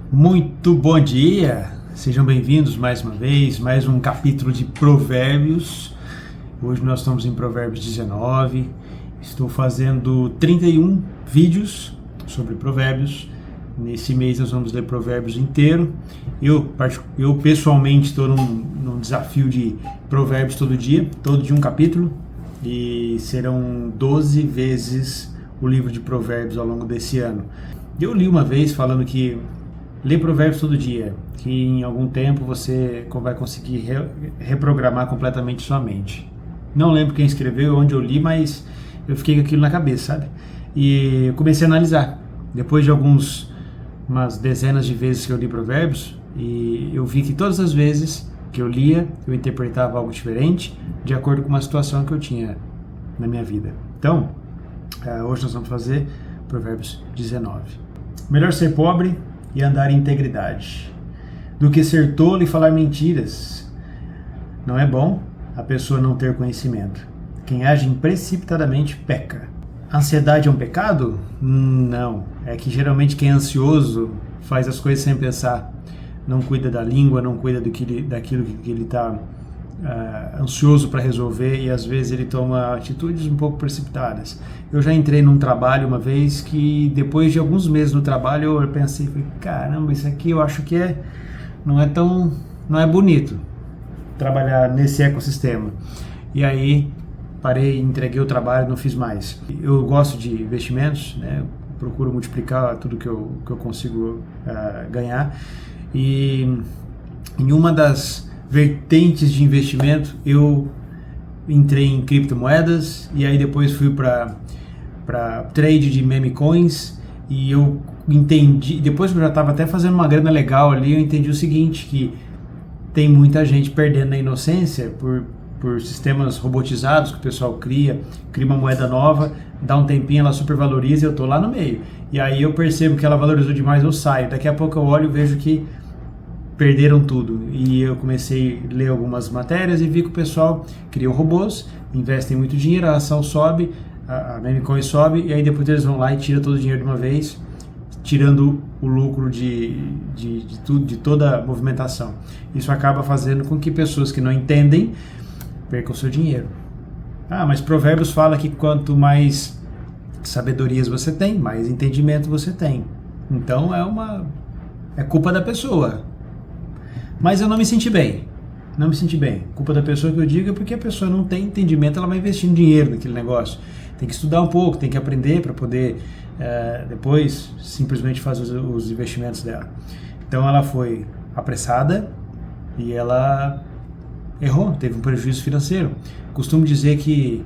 Muito bom dia, sejam bem-vindos mais uma vez, mais um capítulo de Provérbios. Hoje nós estamos em Provérbios 19, estou fazendo 31 vídeos sobre Provérbios. Nesse mês nós vamos ler Provérbios inteiro. Eu pessoalmente estou num desafio de Provérbios todo dia um capítulo, e serão 12 vezes o livro de Provérbios ao longo desse ano. Eu li uma vez falando que ler Provérbios todo dia, que em algum tempo você vai conseguir reprogramar completamente sua mente. Não lembro quem escreveu, onde eu li, mas eu fiquei com aquilo na cabeça, sabe? E eu comecei a analisar. Depois de umas dezenas de vezes que eu li Provérbios, e eu vi que todas as vezes que eu lia, eu interpretava algo diferente, de acordo com uma situação que eu tinha na minha vida. Então, hoje nós vamos fazer Provérbios 19. Melhor ser pobre e andar em integridade do que ser tolo e falar mentiras. Não é bom a pessoa não ter conhecimento. Quem age precipitadamente peca. Ansiedade é um pecado? Não. É que geralmente quem é ansioso faz as coisas sem pensar. Não cuida da língua, não cuida daquilo que ele está ansioso para resolver, e às vezes ele toma atitudes um pouco precipitadas. Eu já entrei num trabalho uma vez que depois de alguns meses no trabalho eu pensei, falei, caramba, isso aqui eu acho que não é bonito trabalhar nesse ecossistema. E aí parei, entreguei o trabalho, não fiz mais. Eu gosto de investimentos, né? Procuro multiplicar tudo que eu consigo ganhar, e em uma das vertentes de investimento eu entrei em criptomoedas, e aí depois fui para trade de meme coins, e eu entendi, depois que eu já estava até fazendo uma grana legal ali, eu entendi o seguinte, que tem muita gente perdendo na inocência por sistemas robotizados que o pessoal cria uma moeda nova, dá um tempinho, ela supervaloriza, e eu tô lá no meio, e aí eu percebo que ela valorizou demais, eu saio, daqui a pouco eu olho e vejo que perderam tudo, e eu comecei a ler algumas matérias e vi que o pessoal cria robôs, investem muito dinheiro, a ação sobe, a meme coin sobe, e aí depois eles vão lá e tiram todo o dinheiro de uma vez, tirando o lucro de tudo, de toda a movimentação. Isso acaba fazendo com que pessoas que não entendem percam o seu dinheiro. Mas Provérbios fala que quanto mais sabedorias você tem, mais entendimento você tem. Então é culpa da pessoa. Mas eu não me senti bem. Culpa da pessoa que eu digo é porque a pessoa não tem entendimento, ela vai investindo dinheiro naquele negócio. Tem que estudar um pouco, tem que aprender para poder depois simplesmente fazer os investimentos dela. Então ela foi apressada e ela errou, teve um prejuízo financeiro. Costumo dizer que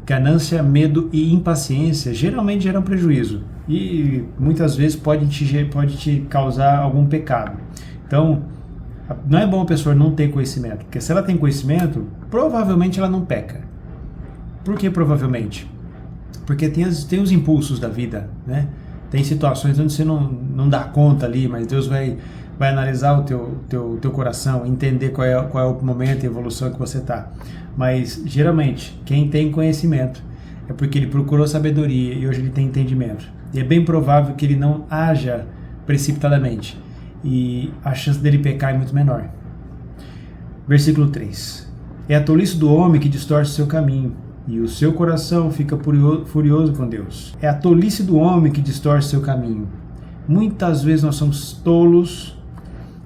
ganância, medo e impaciência geralmente geram prejuízo, e muitas vezes pode te causar algum pecado. Então, não é bom a pessoa não ter conhecimento, porque se ela tem conhecimento, provavelmente ela não peca. Por que provavelmente? Porque tem os impulsos da vida, né? Tem situações onde você não dá conta ali, mas Deus vai analisar o teu coração, entender qual é o momento e a evolução que você está. Mas, geralmente, quem tem conhecimento é porque ele procurou sabedoria e hoje ele tem entendimento. E é bem provável que ele não haja precipitadamente, e a chance dele pecar é muito menor. Versículo 3. É a tolice do homem que distorce o seu caminho, e o seu coração fica furioso com Deus. É a tolice do homem que distorce o seu caminho. Muitas vezes nós somos tolos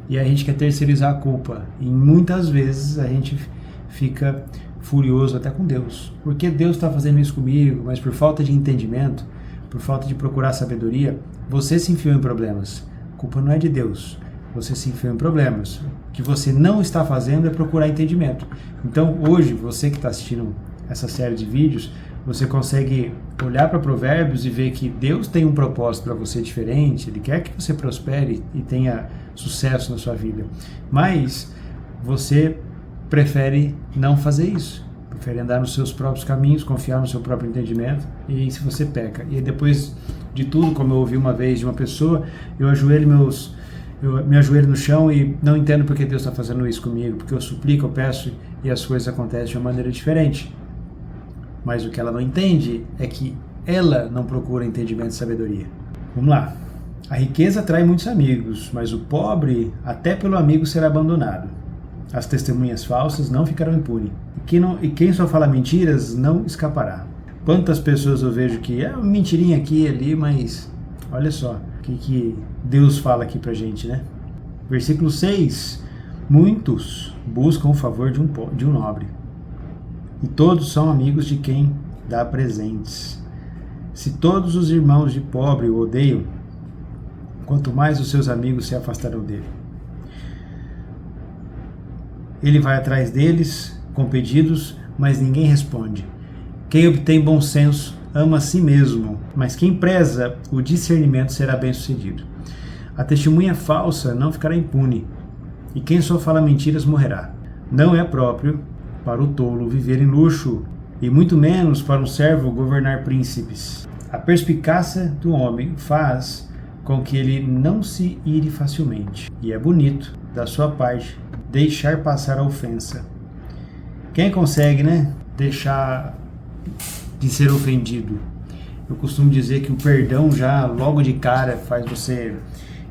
e a gente quer terceirizar a culpa. E muitas vezes a gente fica furioso até com Deus. Porque Deus está fazendo isso comigo, mas por falta de entendimento, por falta de procurar sabedoria, você se enfiou em problemas. A culpa não é de Deus, você se enfiou em problemas. O que você não está fazendo é procurar entendimento. Então hoje, você que está assistindo essa série de vídeos, você consegue olhar para Provérbios e ver que Deus tem um propósito para você diferente, Ele quer que você prospere e tenha sucesso na sua vida. Mas você prefere não fazer isso, prefere andar nos seus próprios caminhos, confiar no seu próprio entendimento, e aí se você peca. E depois de tudo, como eu ouvi uma vez de uma pessoa, eu me ajoelho no chão e não entendo porque Deus está fazendo isso comigo, porque eu suplico, eu peço e as coisas acontecem de uma maneira diferente. Mas o que ela não entende é que ela não procura entendimento e sabedoria. Vamos lá. A riqueza atrai muitos amigos, mas o pobre até pelo amigo será abandonado. As testemunhas falsas não ficarão impunes. E quem só fala mentiras não escapará. Quantas pessoas eu vejo que é uma mentirinha aqui e ali, mas olha só o que Deus fala aqui pra gente, né? Versículo 6. Muitos buscam o favor de um nobre, e todos são amigos de quem dá presentes. Se todos os irmãos de pobre o odeiam, quanto mais os seus amigos se afastarão dele. Ele vai atrás deles com pedidos, mas ninguém responde. Quem obtém bom senso ama a si mesmo, mas quem preza o discernimento será bem-sucedido. A testemunha falsa não ficará impune, e quem só fala mentiras morrerá. Não é próprio para o tolo viver em luxo, e muito menos para um servo governar príncipes. A perspicácia do homem faz com que ele não se ire facilmente, e é bonito, da sua parte, deixar passar a ofensa. Quem consegue, deixar de ser ofendido? Eu costumo dizer que o perdão já logo de cara faz você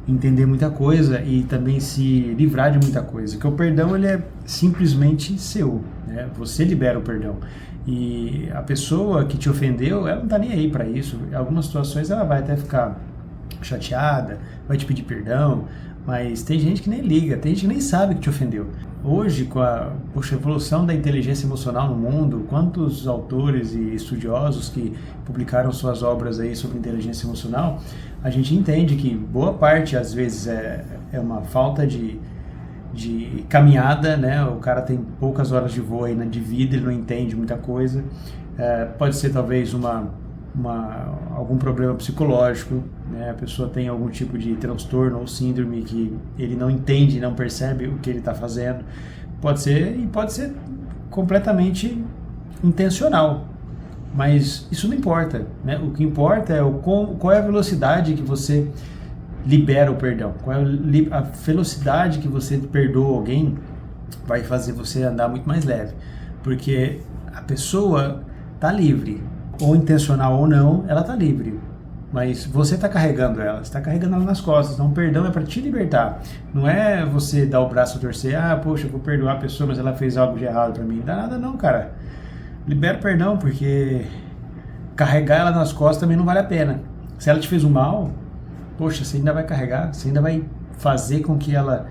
entender muita coisa e também se livrar de muita coisa. Que o perdão ele é simplesmente seu, né? Você libera o perdão. E a pessoa que te ofendeu, ela não tá nem aí para isso. Em algumas situações ela vai até ficar chateada, vai te pedir perdão, mas tem gente que nem liga, tem gente que nem sabe que te ofendeu. Hoje, com a evolução da inteligência emocional no mundo, quantos autores e estudiosos que publicaram suas obras aí sobre inteligência emocional, a gente entende que boa parte, às vezes, é uma falta de caminhada, né? O cara tem poucas horas de voo aí, de vida, ele não entende muita coisa. Pode ser, talvez, algum problema psicológico, né? A pessoa tem algum tipo de transtorno ou síndrome que ele não entende, não percebe o que ele está fazendo. Pode ser completamente intencional, mas isso não importa, né? O que importa é qual é a velocidade que você libera o perdão, qual é a velocidade que você perdoa alguém, vai fazer você andar muito mais leve, porque a pessoa está livre, ou intencional ou não, ela está livre, mas você está carregando ela, está carregando ela nas costas. Então o perdão é para te libertar, não é você dar o braço a torcer, poxa, eu vou perdoar a pessoa, mas ela fez algo de errado para mim. Não dá nada não, cara, libera o perdão, porque carregar ela nas costas também não vale a pena. Se ela te fez um mal, poxa, você ainda vai carregar, você ainda vai fazer com que ela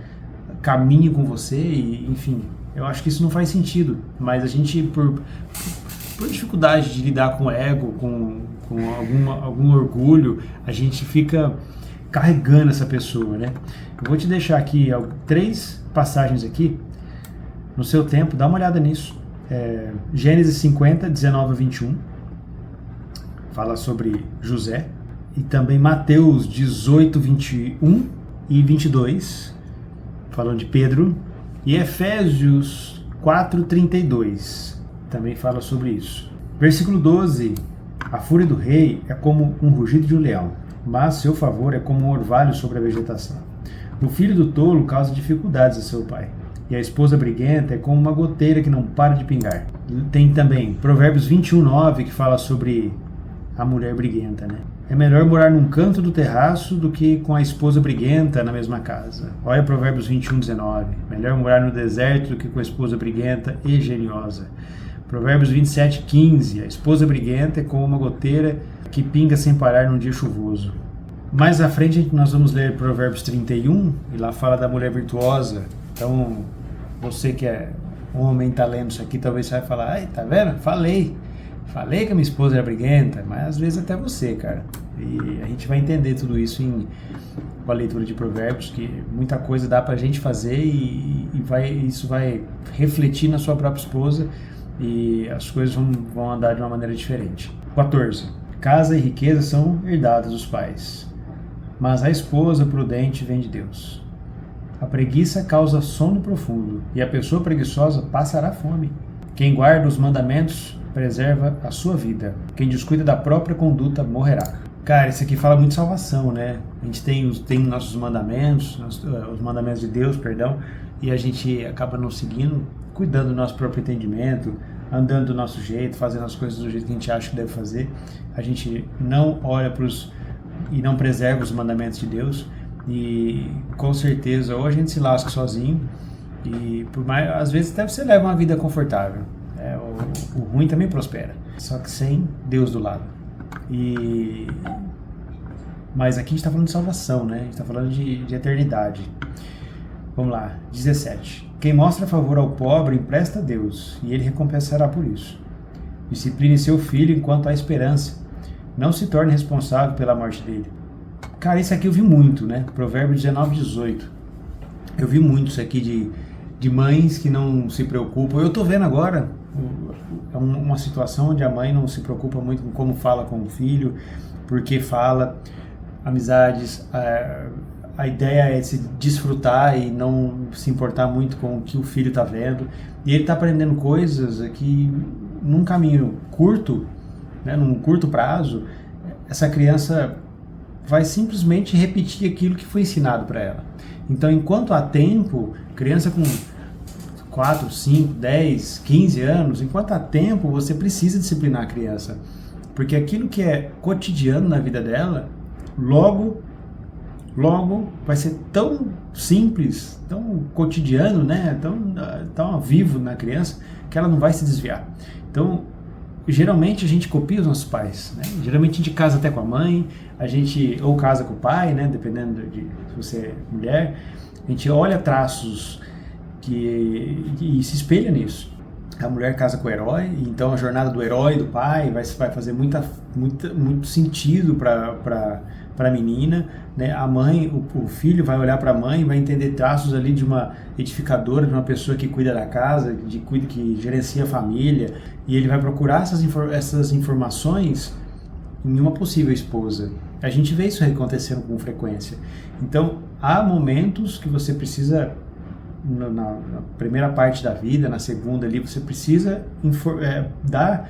caminhe com você, e enfim, eu acho que isso não faz sentido, mas a gente, por dificuldade de lidar com o ego, com algum orgulho, a gente fica carregando essa pessoa, né? Eu vou te deixar aqui 3 passagens aqui, no seu tempo, dá uma olhada nisso. Gênesis 50, 19 a 21, fala sobre José, e também Mateus 18, 21 e 22, falando de Pedro, e Efésios 4, 32, também fala sobre isso. Versículo 12. A fúria do rei é como um rugido de um leão, mas seu favor é como um orvalho sobre a vegetação. O filho do tolo causa dificuldades a seu pai, e a esposa briguenta é como uma goteira que não para de pingar. Tem também Provérbios 21, 9, que fala sobre a mulher briguenta, né? É melhor morar num canto do terraço do que com a esposa briguenta na mesma casa. Olha Provérbios 21, 19. Melhor morar no deserto do que com a esposa briguenta e geniosa. Provérbios 27, 15. A esposa briguenta é como uma goteira que pinga sem parar num dia chuvoso. Mais à frente nós vamos ler Provérbios 31, e lá fala da mulher virtuosa. Então, você que é homem, tá lendo isso aqui, talvez você vai falar, ai, tá vendo? Falei que a minha esposa era briguenta, mas às vezes até você, cara. E a gente vai entender tudo isso com a leitura de Provérbios, que muita coisa dá pra gente fazer e isso vai refletir na sua própria esposa, e as coisas vão andar de uma maneira diferente. 14. Casa e riqueza são herdadas dos pais, mas a esposa prudente vem de Deus. A preguiça causa sono profundo, e a pessoa preguiçosa passará fome. Quem guarda os mandamentos preserva a sua vida. Quem descuida da própria conduta morrerá. Cara, isso aqui fala muito de salvação, né? A gente tem nossos mandamentos, os mandamentos de Deus, perdão, e a gente acaba não seguindo, cuidando do nosso próprio entendimento, andando do nosso jeito, fazendo as coisas do jeito que a gente acha que deve fazer. A gente não olha para os e não preserva os mandamentos de Deus, e com certeza ou a gente se lasca sozinho, e por mais, às vezes até você leva uma vida confortável, o ruim também prospera, só que sem Deus do lado. Mas aqui a gente está falando de salvação, né? A gente está falando de eternidade. Vamos lá, 17. Quem mostra favor ao pobre empresta a Deus, e ele recompensará por isso. Discipline seu filho enquanto há esperança. Não se torne responsável pela morte dele. Cara, isso aqui eu vi muito, né? Provérbio 19, 18. Eu vi muito isso aqui de mães que não se preocupam. Eu tô vendo agora uma situação onde a mãe não se preocupa muito com como fala com o filho, porque fala, amizades, a ideia é se desfrutar e não se importar muito com o que o filho está vendo. E ele está aprendendo coisas que, num caminho curto, né, num curto prazo, essa criança vai simplesmente repetir aquilo que foi ensinado para ela. Então, enquanto há tempo, criança com 4, 5, 10, 15 anos, enquanto há tempo, você precisa disciplinar a criança. Porque aquilo que é cotidiano na vida dela, logo vai ser tão simples, tão cotidiano, né? tão vivo na criança, que ela não vai se desviar. Então, geralmente a gente copia os nossos pais, né? Geralmente a gente casa até com a mãe, ou casa com o pai, né? Dependendo de se você é mulher, a gente olha traços e se espelha nisso. A mulher casa com o herói, então a jornada do herói, do pai, vai fazer muito sentido para a menina, né? A mãe, o filho vai olhar para a mãe, vai entender traços ali de uma edificadora, de uma pessoa que cuida da casa, que gerencia a família, e ele vai procurar essas informações em uma possível esposa. A gente vê isso acontecendo com frequência. Então, há momentos que você precisa, na primeira parte da vida, na segunda ali, você precisa dar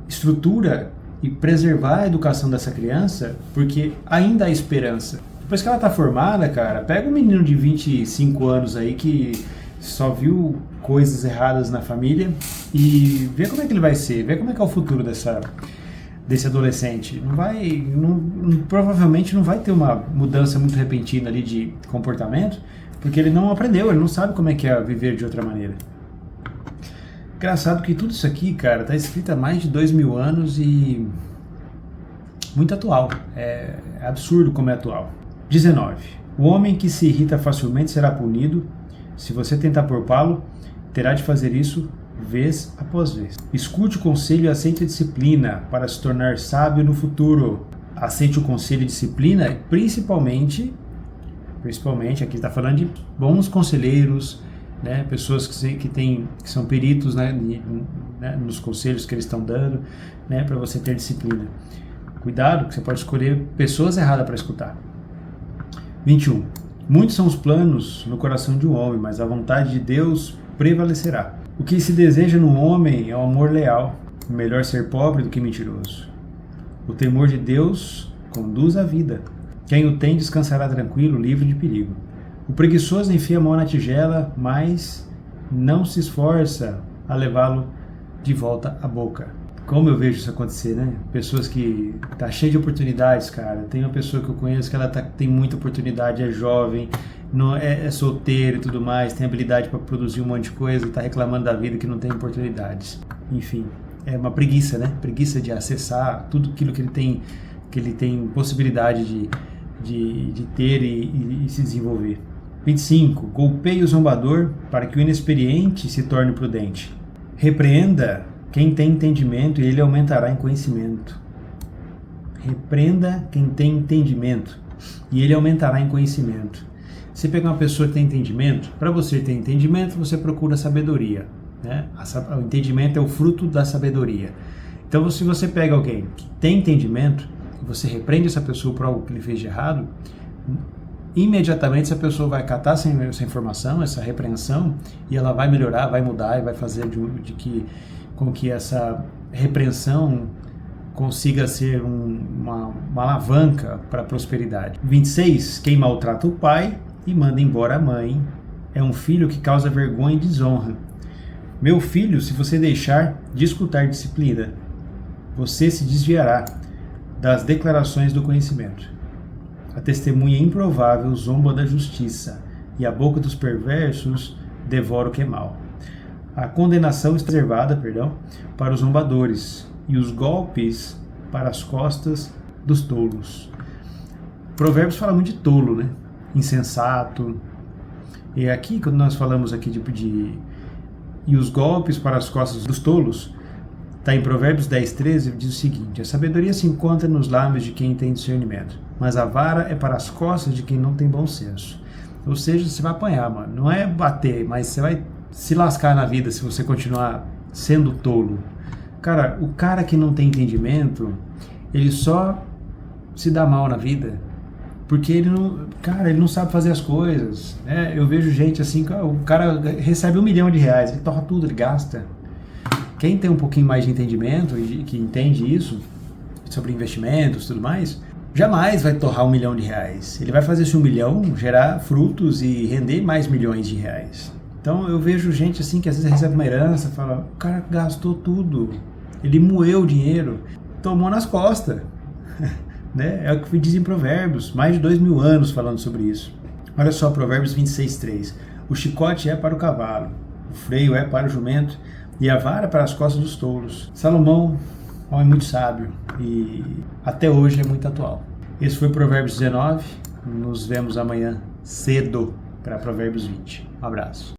estrutura e preservar a educação dessa criança, porque ainda há esperança. Depois que ela está formada, cara, pega um menino de 25 anos aí que só viu coisas erradas na família e vê como é que ele vai ser, vê como é que é o futuro desse adolescente. Provavelmente não vai ter uma mudança muito repentina ali de comportamento, porque ele não aprendeu, ele não sabe como é que é viver de outra maneira. Engraçado que tudo isso aqui, cara, tá escrito há mais de 2000 anos e muito atual. É absurdo como é atual. 19. O homem que se irrita facilmente será punido. Se você tentar poupá-lo, terá de fazer isso vez após vez. Escute o conselho e aceite a disciplina para se tornar sábio no futuro. Aceite o conselho e disciplina, principalmente aqui está falando de bons conselheiros, né, pessoas que são peritos, né, nos conselhos que eles estão dando, né, para você ter disciplina. Cuidado, que você pode escolher pessoas erradas para escutar. 21. Muitos são os planos no coração de um homem, mas a vontade de Deus prevalecerá. O que se deseja no homem é o amor leal. Melhor ser pobre do que mentiroso. O temor de Deus conduz à vida. Quem o tem descansará tranquilo, livre de perigo. O preguiçoso enfia a mão na tigela, mas não se esforça a levá-lo de volta à boca. Como eu vejo isso acontecer, né? Pessoas que tá cheio de oportunidades, cara. Tem uma pessoa que eu conheço que ela tem muita oportunidade, é jovem, é solteiro e tudo mais, tem habilidade para produzir um monte de coisa e tá reclamando da vida que não tem oportunidades. Enfim, é uma preguiça, né? Preguiça de acessar tudo aquilo que ele tem possibilidade de ter e se desenvolver. 25. Golpeie o zombador para que o inexperiente se torne prudente. Repreenda quem tem entendimento e ele aumentará em conhecimento. Repreenda quem tem entendimento e ele aumentará em conhecimento. Se pegar uma pessoa que tem entendimento, para você ter entendimento, você procura sabedoria, né? O entendimento é o fruto da sabedoria. Então, se você pega alguém que tem entendimento, você repreende essa pessoa por algo que ele fez de errado, imediatamente essa pessoa vai catar essa informação, essa repreensão, e ela vai melhorar, vai mudar e vai fazer com que essa repreensão consiga ser uma alavanca para a prosperidade. 26. Quem maltrata o pai e manda embora a mãe é um filho que causa vergonha e desonra. Meu filho, se você deixar de escutar disciplina, você se desviará das declarações do conhecimento. A testemunha improvável zomba da justiça, e a boca dos perversos devora o que é mal. A condenação é reservada, para os zombadores, e os golpes para as costas dos tolos. Provérbios fala muito de tolo, né? Insensato. E aqui, quando nós falamos aqui e os golpes para as costas dos tolos, está em Provérbios 10:13, diz o seguinte: a sabedoria se encontra nos lábios de quem tem discernimento, mas a vara é para as costas de quem não tem bom senso. Ou seja, você vai apanhar, mano. Não é bater, mas você vai se lascar na vida se você continuar sendo tolo. Cara, o cara que não tem entendimento, ele só se dá mal na vida porque ele não sabe fazer as coisas, né? Eu vejo gente assim, o cara recebe R$1 milhão, ele torra tudo, ele gasta. Quem tem um pouquinho mais de entendimento e que entende isso, sobre investimentos e tudo mais, jamais vai torrar R$1 milhão. Ele vai fazer esse 1 milhão gerar frutos e render mais milhões de reais. Então eu vejo gente assim que às vezes recebe uma herança, fala, o cara gastou tudo, ele moeu o dinheiro, tomou nas costas. Né? É o que diz em Provérbios, mais de 2.000 anos falando sobre isso. Olha só, Provérbios 26:3. O chicote é para o cavalo, o freio é para o jumento, e a vara para as costas dos touros. Salomão, homem muito sábio, e até hoje é muito atual. Esse foi Provérbios 19, nos vemos amanhã cedo para Provérbios 20. Um abraço.